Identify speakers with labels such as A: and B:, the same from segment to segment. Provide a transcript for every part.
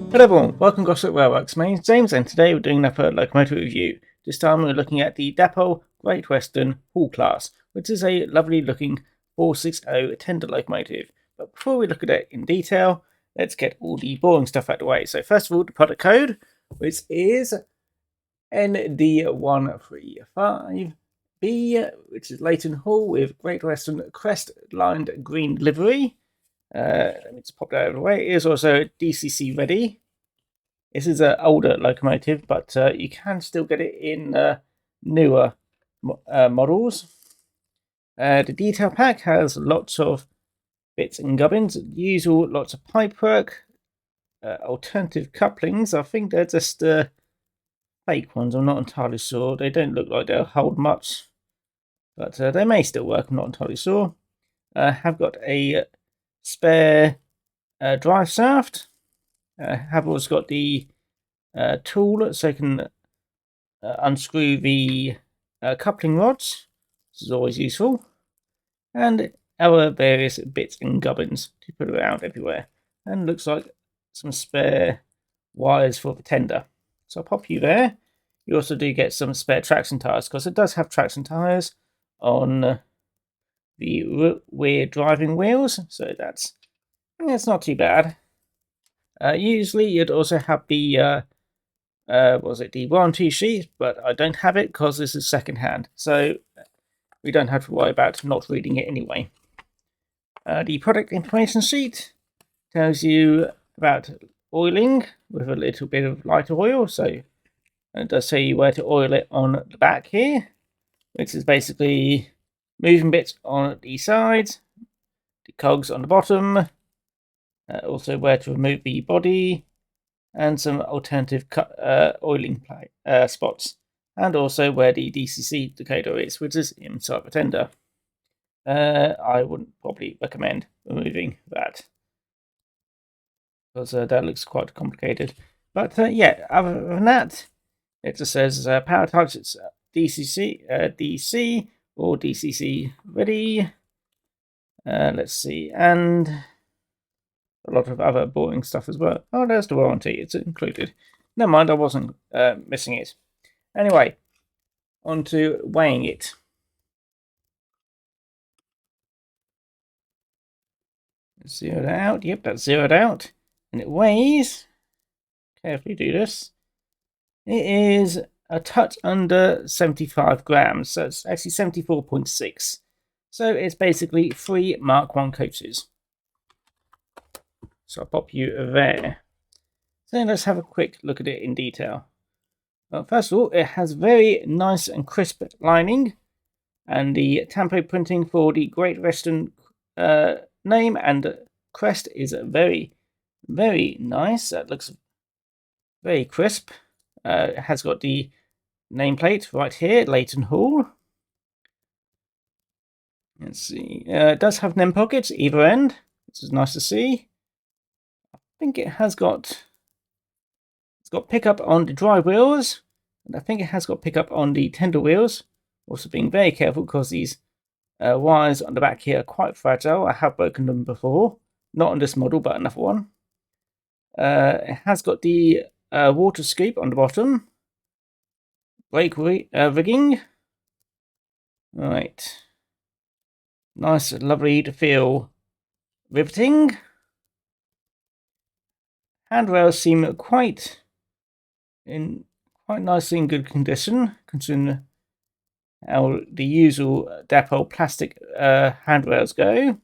A: Hello everyone, welcome to Gosport Railworks. My name is James and today we're doing another locomotive review. This time we're looking at the Dapol Great Western Hall class, which is a lovely looking 460 tender locomotive. But before we look at it in detail, let's get all the boring stuff out of the way. So first of all, the product code, which is ND135B, which is Leighton Hall with Great Western crest lined green livery. Let me just pop that out of the way. It is also DCC ready. This is an older locomotive, but you can still get it in newer models. The detail pack has lots of bits and gubbins, usual, lots of pipework, alternative couplings. I think they're just fake ones. I'm not entirely sure. They don't look like they'll hold much, but they may still work. I'm not entirely sure. Have got a spare drive shaft. Have also got the tool so you can unscrew the coupling rods. This is always useful. And our various bits and gubbins to put around everywhere. And looks like some spare wires for the tender. So I'll pop you there. You also do get some spare traction tyres because it does have traction tyres on the rear driving wheels. So it's not too bad. Usually you'd also have the the warranty sheet, but I don't have it because this is second hand, so we don't have to worry about not reading it anyway. The product information sheet tells you about oiling with a little bit of lighter oil, so it does tell you where to oil it on the back here, which is basically moving bits on the sides, the cogs on the bottom, also where to remove the body, and some alternative oiling spots, and also where the DCC decoder is, which is inside the tender. I wouldn't probably recommend removing that because that looks quite complicated. But yeah, other than that, it just says power types. It's DCC, DC, or DCC ready. Let's see, and a lot of other boring stuff as well. Oh, there's the warranty. It's included. Never mind, I wasn't missing it. Anyway, on to weighing it. Zero that out. Yep, that's zeroed out. And it weighs, carefully do this, it is a touch under 75 grams. So it's actually 74.6. So it's basically 3 Mark 1 coaches. So I'll pop you there. So let's have a quick look at it in detail. Well, first of all, it has very nice and crisp lining, and the tampo printing for the Great Western name and crest is very, very nice. That looks very crisp. It has got the nameplate right here, Leighton Hall. Let's see. It does have NEM pockets either end, which is nice to see. I think it has got pickup on the drive wheels, and I think it has got pickup on the tender wheels. Also being very careful because these wires on the back here are quite fragile. I have broken them before, not on this model, but another one. It has got the water scoop on the bottom, brake rigging. Right, nice, lovely to feel riveting. Handrails seem quite nicely in good condition, considering how the usual Dapol plastic handrails go.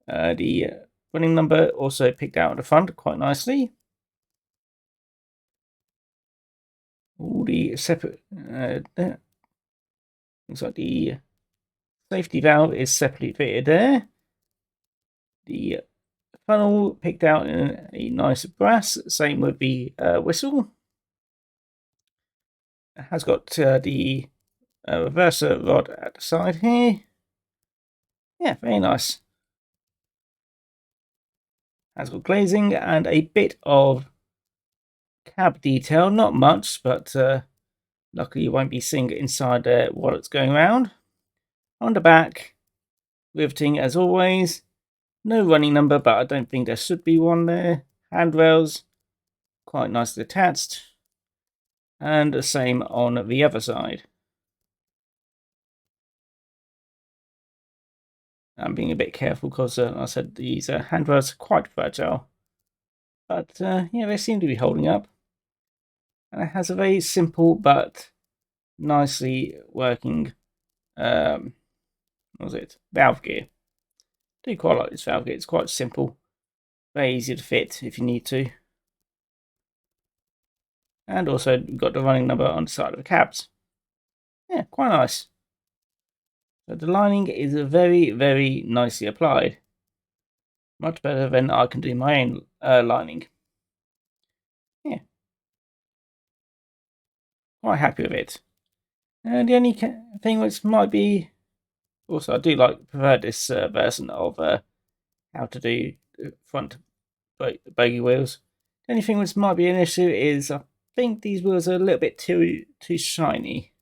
A: The running number also picked out at the front quite nicely. All the separate looks like the safety valve is separately fitted there. The funnel picked out in a nice brass, same with the whistle. It has got the reverser rod at the side here. Yeah, very nice. Has got glazing and a bit of cab detail, not much, but luckily you won't be seeing it inside there while it's going around. On the back, riveting as always. No running number, but I don't think there should be one there. Handrails quite nicely attached, and the same on the other side. I'm being a bit careful because, like I said, these handrails are quite fragile. But yeah, they seem to be holding up. And it has a very simple but nicely working, what was it, valve gear. I do quite like this valve gear. It's quite simple, very easy to fit if you need to. And also, we've got the running number on the side of the cabs. Yeah, quite nice. So the lining is very, very nicely applied. Much better than I can do my own lining. Yeah. Quite happy with it. And the only thing which might be... Also, I do prefer this version of how to do front bogie wheels. The only thing which might be an issue is I think these wheels are a little bit too shiny.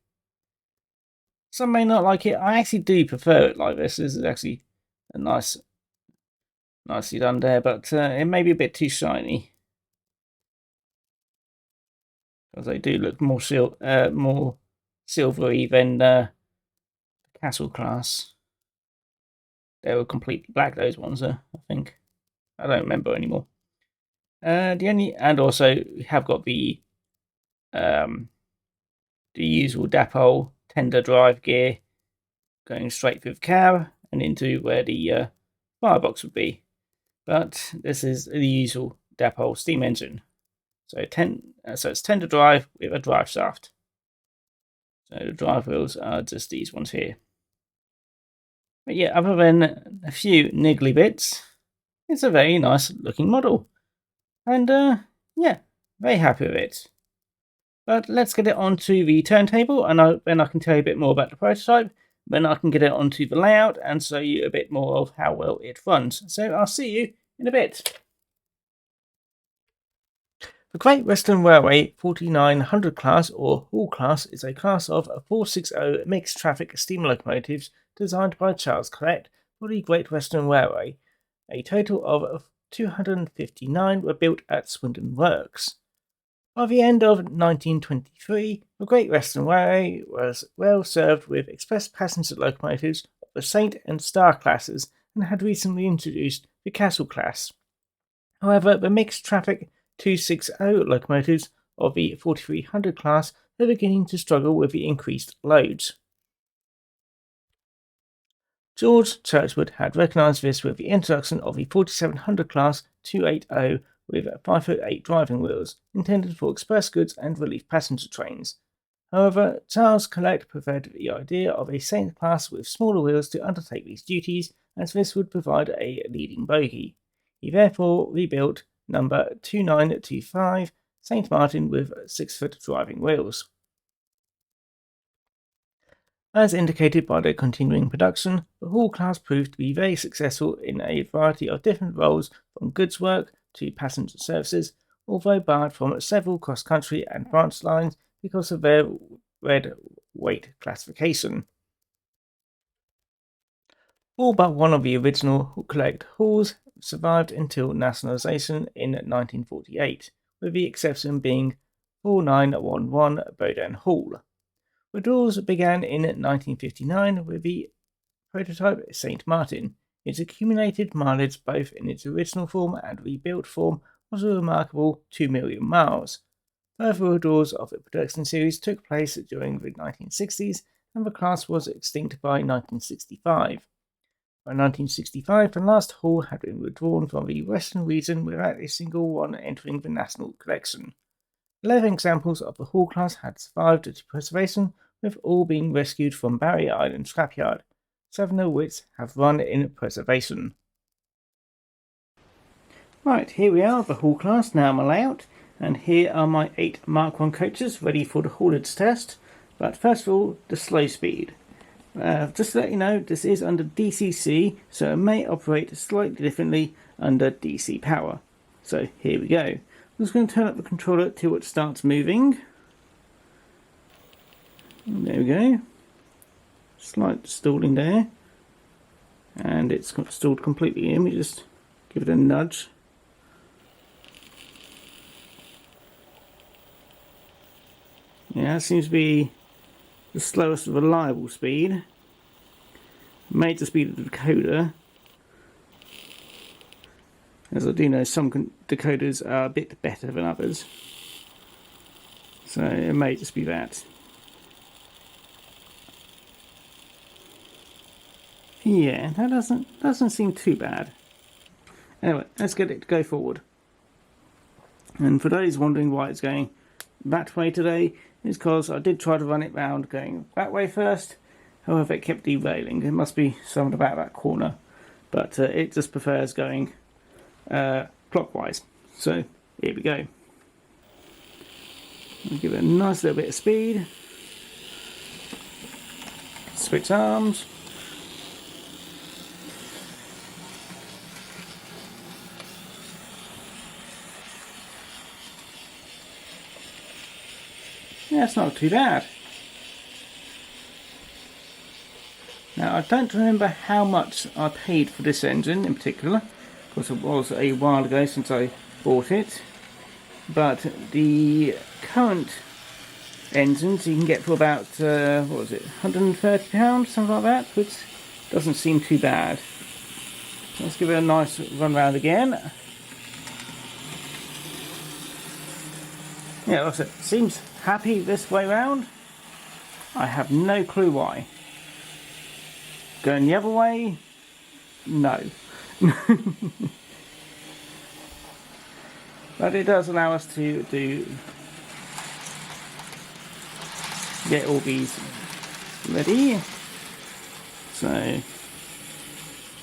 A: Some may not like it. I actually do prefer it like this. This is actually a nicely done there, but it may be a bit too shiny. Because they do look more silvery than the Castle class. They were completely black, those ones, I think. I don't remember anymore. And also we have got the usual Dapol tender drive gear going straight through the cab and into where the firebox would be. But this is the usual Dapol steam engine. So it's tender drive with a drive shaft. So the drive wheels are just these ones here. But yeah, other than a few niggly bits, it's a very nice looking model. And yeah, very happy with it. But let's get it onto the turntable, and then I can tell you a bit more about the prototype. Then I can get it onto the layout and show you a bit more of how well it runs. So I'll see you in a bit. The Great Western Railway 4900 class or Hall class is a class of 460 mixed traffic steam locomotives designed by Charles Collett for the Great Western Railway. A total of 259 were built at Swindon Works. By the end of 1923, the Great Western Railway was well served with express passenger locomotives of the Saint and Star classes and had recently introduced the Castle class. However, the mixed traffic 260 locomotives of the 4300 class were beginning to struggle with the increased loads. George Churchwood had recognised this with the introduction of the 4700 class 280 with 5'8" driving wheels, intended for express goods and relief passenger trains. However, Charles Collett preferred the idea of a Saint class with smaller wheels to undertake these duties, as this would provide a leading bogie. He therefore rebuilt number 2925 St Martin with 6-foot driving wheels. As indicated by their continuing production, the Hall class proved to be very successful in a variety of different roles, from goods work to passenger services, although barred from several cross-country and branch lines because of their red weight classification. All but one of the original Collett halls survived until nationalisation in 1948, with the exception being 4911 Bowdoin Hall. Withdrawals began in 1959 with the prototype St Martin. Its accumulated mileage both in its original form and rebuilt form was a remarkable 2 million miles. Further withdrawals of the production series took place during the 1960s, and the class was extinct by 1965. By 1965, the last Hall had been withdrawn from the Western region without a single one entering the national collection. 11 examples of the Hall class had survived to preservation, with all being rescued from Barrier Island scrapyard, 7 of which have run in preservation. Right, here we are, the Hall class, now my layout, and here are my 8 Mark I coaches ready for the haulage test. But first of all, the slow speed. Just to let you know, this is under DCC, so it may operate slightly differently under DC power. So here we go. I'm just going to turn up the controller till it starts moving. There we go. Slight stalling there. And it's stalled completely in. We just give it a nudge. Yeah, that seems to be the slowest reliable speed. Made the speed of the decoder. As I do know, some decoders are a bit better than others. So it may just be that. Yeah, that doesn't seem too bad. Anyway, let's get it to go forward. And for those wondering why it's going that way today, it's because I did try to run it round going that way first. However, it kept derailing. It must be something about that corner. But it just prefers going clockwise. So here we go. I'll give it a nice little bit of speed. Switch arms. Yeah, it's not too bad. Now, I don't remember how much I paid for this engine in particular, because it was a while ago since I bought it. But the current engines you can get for about, what was it, £130, something like that, which doesn't seem too bad. Let's give it a nice run round again. Yeah, like I said, seems happy this way round. I have no clue why. Going the other way? No. But it does allow us to get all these ready. So,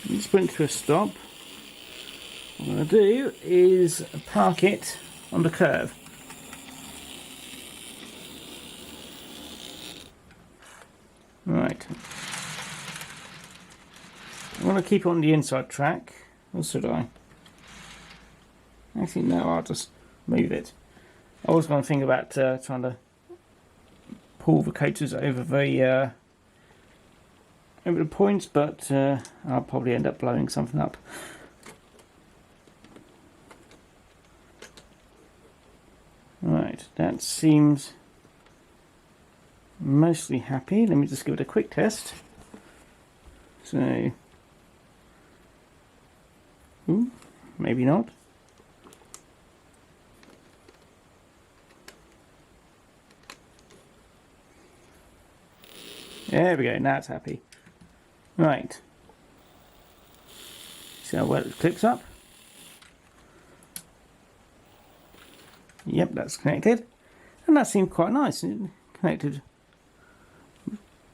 A: just bring it to a stop. What I'm going to do is park it on the curve. Right. I want to keep it on the inside track. Or should I? Actually, no, I'll just move it. I was going to think about trying to pull the coaches over the points, but I'll probably end up blowing something up. Right, that seems mostly happy. Let me just give it a quick test. So, maybe not. There we go, now it's happy. Right. See how well it clicks up? Yep, that's connected. And that seemed quite nice. It connected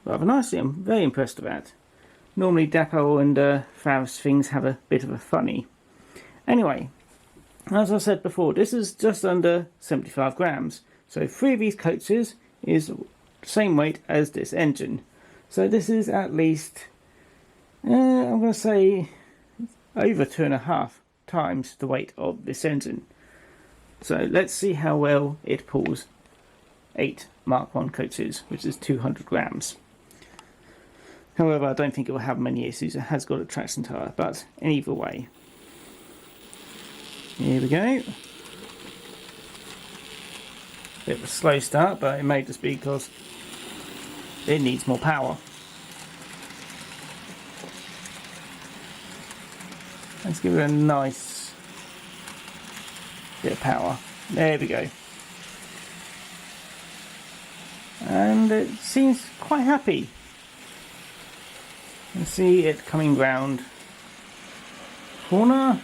A: rather nicely. I'm very impressed with that. Normally Dapol and Farish things have a bit of a funny. Anyway, as I said before, this is just under 75 grams. So 3 of these coaches is the same weight as this engine. So this is at least, I'm going to say, over 2.5 times the weight of this engine. So let's see how well it pulls 8 Mark 1 coaches, which is 200 grams. However, I don't think it will have many issues. It has got a traction tyre, but in either way. Here we go. Bit of a slow start, but it may just be because it needs more power. Let's give it a nice bit of power. There we go. And it seems quite happy. You can see it coming round corner.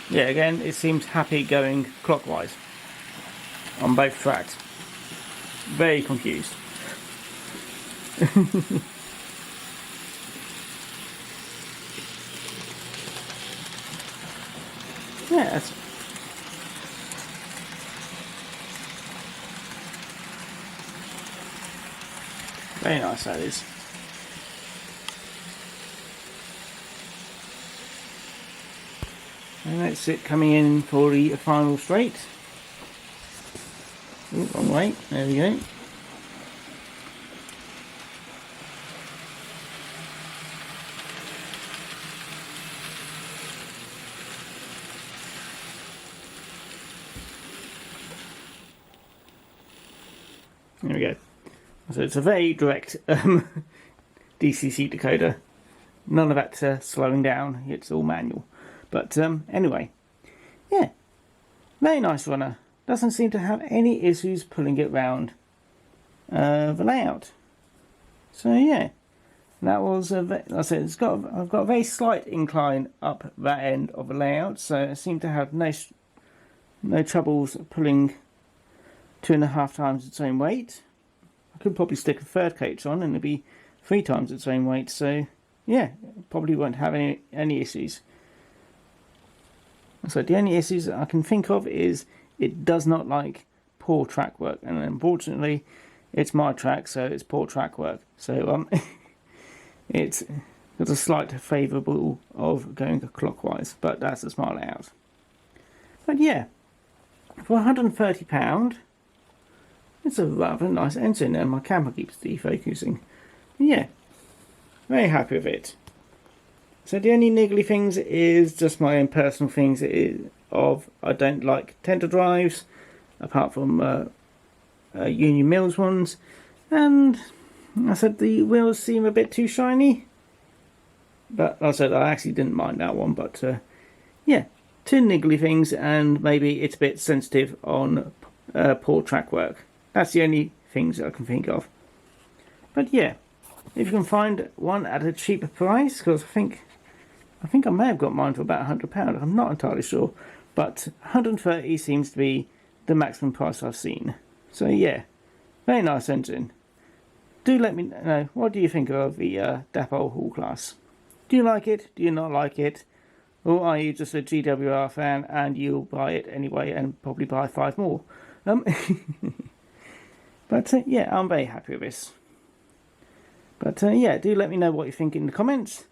A: Yeah, again, it seems happy going clockwise on both tracks. Very confused. Yeah, that's very nice, that is. And that's it coming in for the final straight. Ooh, wrong way. There we go. There we go. So it's a very direct DCC decoder. None of that slowing down. It's all manual. But anyway, yeah, very nice runner. Doesn't seem to have any issues pulling it round the layout. So yeah, that was like I said, I've got a very slight incline up that end of the layout, so I seem to have no troubles pulling 2.5 times its own weight. I could probably stick a third coach on and it'd be 3 times its own weight, so yeah, probably won't have any issues. So the only issues that I can think of is it does not like poor track work, and unfortunately it's my track, so it's poor track work. So it's got a slight favourable of going clockwise, but that's a smart layout. But yeah, for £130, it's a rather nice engine, and my camera keeps defocusing. Yeah, very happy with it. So the only niggly things is just my own personal things. I don't like tender drives, apart from Union Mills ones, and I said the wheels seem a bit too shiny. But I said I actually didn't mind that one. But yeah, 2 niggly things, and maybe it's a bit sensitive on poor track work. That's the only things I can think of. But yeah, if you can find one at a cheaper price, because I think I may have got mine for about £100. I'm not entirely sure, but 130 seems to be the maximum price I've seen. So yeah, very nice engine. Do let me know, what do you think of the Dapol Hall class? Do you like it? Do you not like it? Or are you just a GWR fan and you'll buy it anyway and probably buy 5 more? But yeah, I'm very happy with this. But yeah, do let me know what you think in the comments.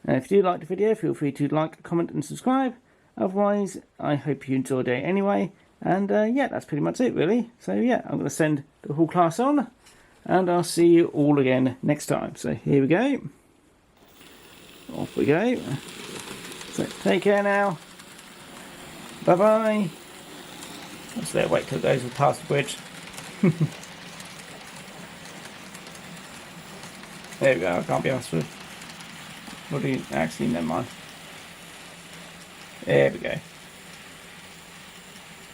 A: If you do like the video, feel free to like, comment and subscribe. Otherwise, I hope you enjoyed it anyway. And yeah, that's pretty much it really. So yeah, I'm going to send the whole class on, and I'll see you all again next time. So here we go. Off we go. So take care now. Bye bye. Let's there, wait till it goes past the bridge. There we go, I can't be asked for. What do you actually, never mind. There we go.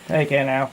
A: Take care now.